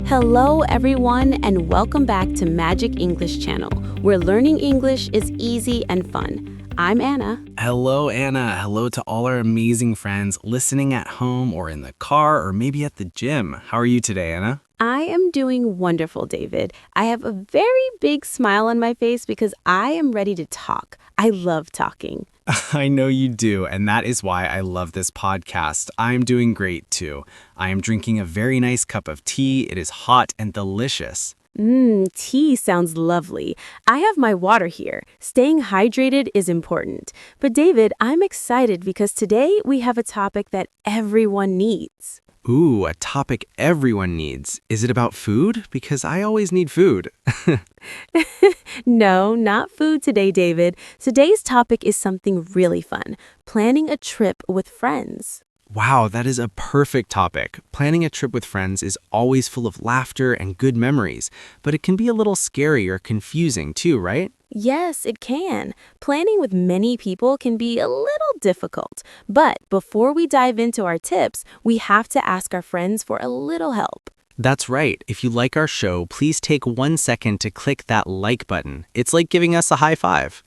Hello, everyone, and welcome back to Magic English Channel, where learning English is easy and fun. I'm Anna. Hello, Anna. Hello to all our amazing friends listening at home or in the car or maybe at the gym. How are you today, Anna? I am doing wonderful, David. I have a very big smile on my face because I am ready to talk. I love talking. I know you do, and that is why I love this podcast. I'm doing great, too. I am drinking a very nice cup of tea. It is hot and delicious. Tea sounds lovely. I have my water here. Staying hydrated is important. But David, I'm excited because today we have a topic that everyone needs. Ooh, a topic everyone needs. Is it about food? Because I always need food. No, not food today, David. Today's topic is something really fun, planning a trip with friends. Wow, that is a perfect topic. Planning a trip with friends is always full of laughter and good memories, but it can be a little scary or confusing too, right? Yes, it can. Planning with many people can be a little difficult. But before we dive into our tips, we have to ask our friends for a little help. That's right. If you like our show, please take 1 second to click that like button. It's like giving us a high five.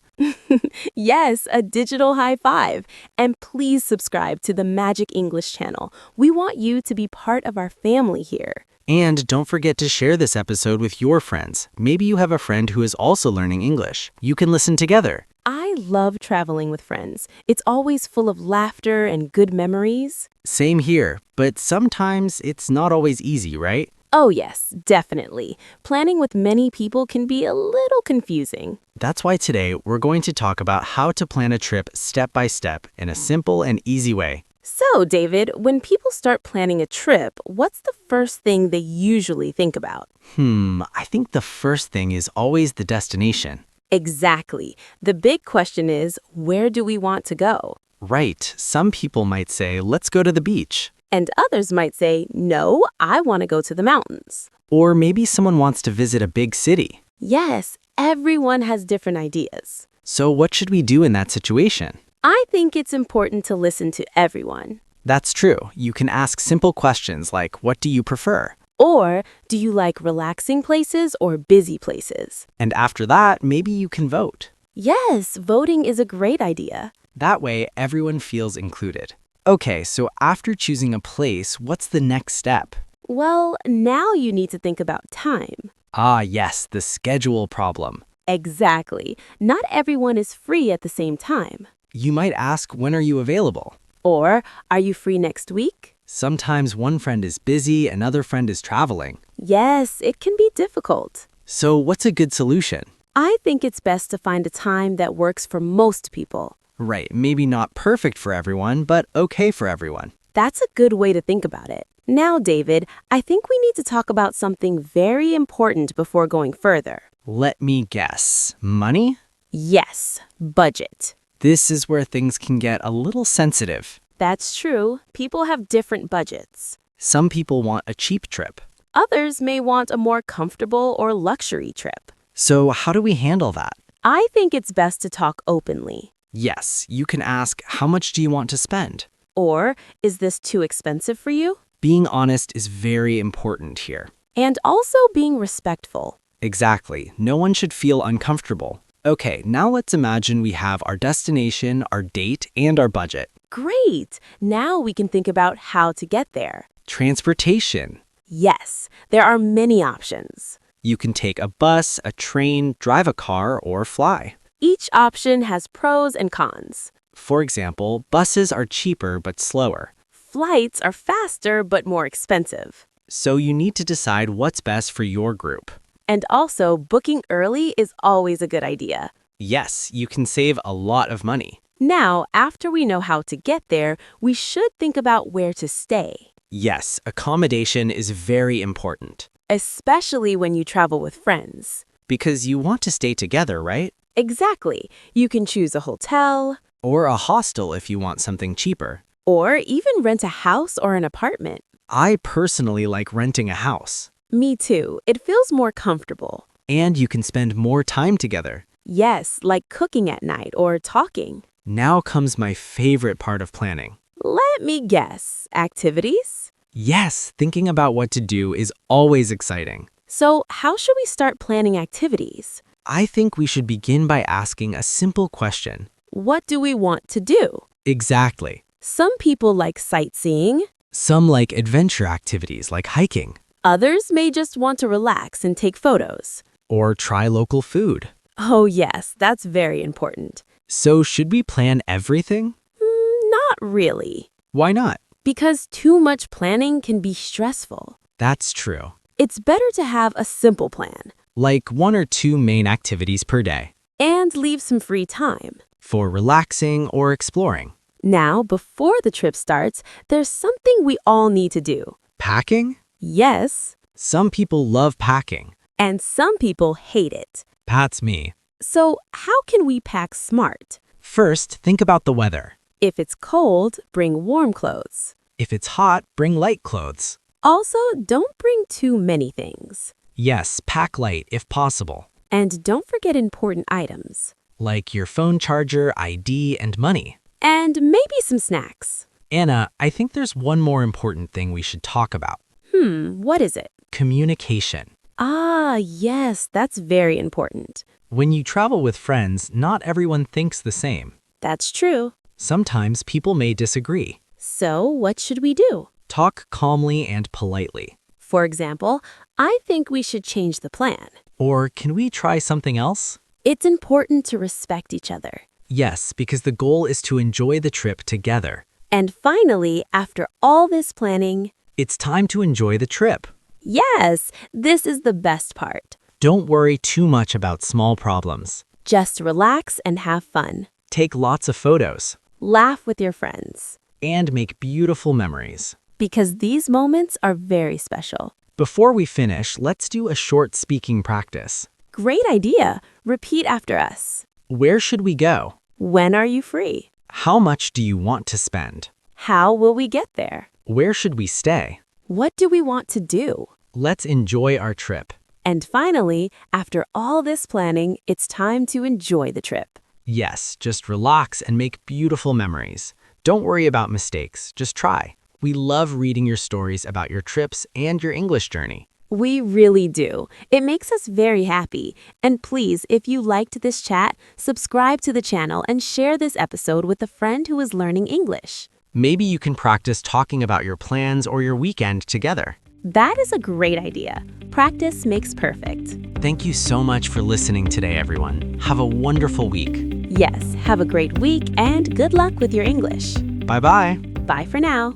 Yes, a digital high five. And please subscribe to the Magic English channel. We want you to be part of our family here. And don't forget to share this episode with your friends. Maybe you have a friend who is also learning English. You can listen together. I love traveling with friends. It's always full of laughter and good memories. Same here, but sometimes it's not always easy, right? Oh yes, definitely. Planning with many people can be a little confusing. That's why today we're going to talk about how to plan a trip step by step in a simple and easy way. So, David, when people start planning a trip, what's the first thing they usually think about? I think the first thing is always the destination. Exactly. The big question is, where do we want to go? Right. Some people might say, let's go to the beach. And others might say, no, I want to go to the mountains. Or maybe someone wants to visit a big city. Yes, everyone has different ideas. So what should we do in that situation? I think it's important to listen to everyone. That's true. You can ask simple questions like, what do you prefer? Or, do you like relaxing places or busy places? And after that, maybe you can vote. Yes, voting is a great idea. That way, everyone feels included. Okay, so after choosing a place, what's the next step? Well, now you need to think about time. Ah, yes, the schedule problem. Exactly. Not everyone is free at the same time. You might ask, when are you available? Or, are you free next week? Sometimes one friend is busy, another friend is traveling. Yes, it can be difficult. So what's a good solution? I think it's best to find a time that works for most people. Right, maybe not perfect for everyone, but okay for everyone. That's a good way to think about it. Now, David, I think we need to talk about something very important before going further. Let me guess. Money? Yes, budget. This is where things can get a little sensitive. That's true. People have different budgets. Some people want a cheap trip. Others may want a more comfortable or luxury trip. So how do we handle that? I think it's best to talk openly. Yes, you can ask, how much do you want to spend? Or, is this too expensive for you? Being honest is very important here. And also being respectful. Exactly. No one should feel uncomfortable. Okay, now let's imagine we have our destination, our date, and our budget. Great! Now we can think about how to get there. Transportation. Yes, there are many options. You can take a bus, a train, drive a car, or fly. Each option has pros and cons. For example, buses are cheaper but slower. Flights are faster but more expensive. So you need to decide what's best for your group. And also, booking early is always a good idea. Yes, you can save a lot of money. Now, after we know how to get there, we should think about where to stay. Yes, accommodation is very important. Especially when you travel with friends. Because you want to stay together, right? Exactly. You can choose a hotel. Or a hostel if you want something cheaper. Or even rent a house or an apartment. I personally like renting a house. Me too. It feels more comfortable. And you can spend more time together. Yes, like cooking at night or talking. Now comes my favorite part of planning. Let me guess. Activities? Yes, thinking about what to do is always exciting. So, how should we start planning activities? I think we should begin by asking a simple question. What do we want to do? Exactly. Some people like sightseeing. Some like adventure activities like hiking, Others may just want to relax and take photos. or try local food. Oh, yes, that's very important. So should we plan everything? Not really. Why not? Because too much planning can be stressful. That's true. It's better to have a simple plan Like 1 or 2 main activities per day and leave some free time. for relaxing or exploring. Now, before the trip starts, there's something we all need to do. Packing? Yes, Some people love packing. and some people hate it. That's me. So, how can we pack smart? First, think about the weather. If it's cold, bring warm clothes. If it's hot, bring light clothes. Also, don't bring too many things. Yes, pack light if possible. And don't forget important items. Like your phone charger, ID, and money. And maybe some snacks. Anna, I think there's one more important thing we should talk about. What is it? Communication. Ah, yes, that's very important. When you travel with friends, not everyone thinks the same. That's true. Sometimes people may disagree. So, what should we do? Talk calmly and politely. For example, I think we should change the plan. Or can we try something else? It's important to respect each other. Yes, because the goal is to enjoy the trip together. And finally, after all this planning, It's time to enjoy the trip. yes, this is the best part. Don't worry too much about small problems. Just relax and have fun. Take lots of photos Laugh with your friends. and make beautiful memories. Because these moments are very special. Before we finish, let's do a short speaking practice. Great idea. Repeat after us. Where should we go? When are you free? How much do you want to spend? How will we get there? Where should we stay? What do we want to do? Let's enjoy our trip. And finally, after all this planning, it's time to enjoy the trip. Yes, just relax and make beautiful memories. Don't worry about mistakes, just try. We love reading your stories about your trips and your English journey. We really do. It makes us very happy. And please, if you liked this chat, subscribe to the channel and share this episode with a friend who is learning English. Maybe you can practice talking about your plans or your weekend together. That is a great idea. Practice makes perfect. Thank you so much for listening today, everyone. Have a wonderful week. Yes, have a great week and good luck with your English. Bye-bye. Bye for now.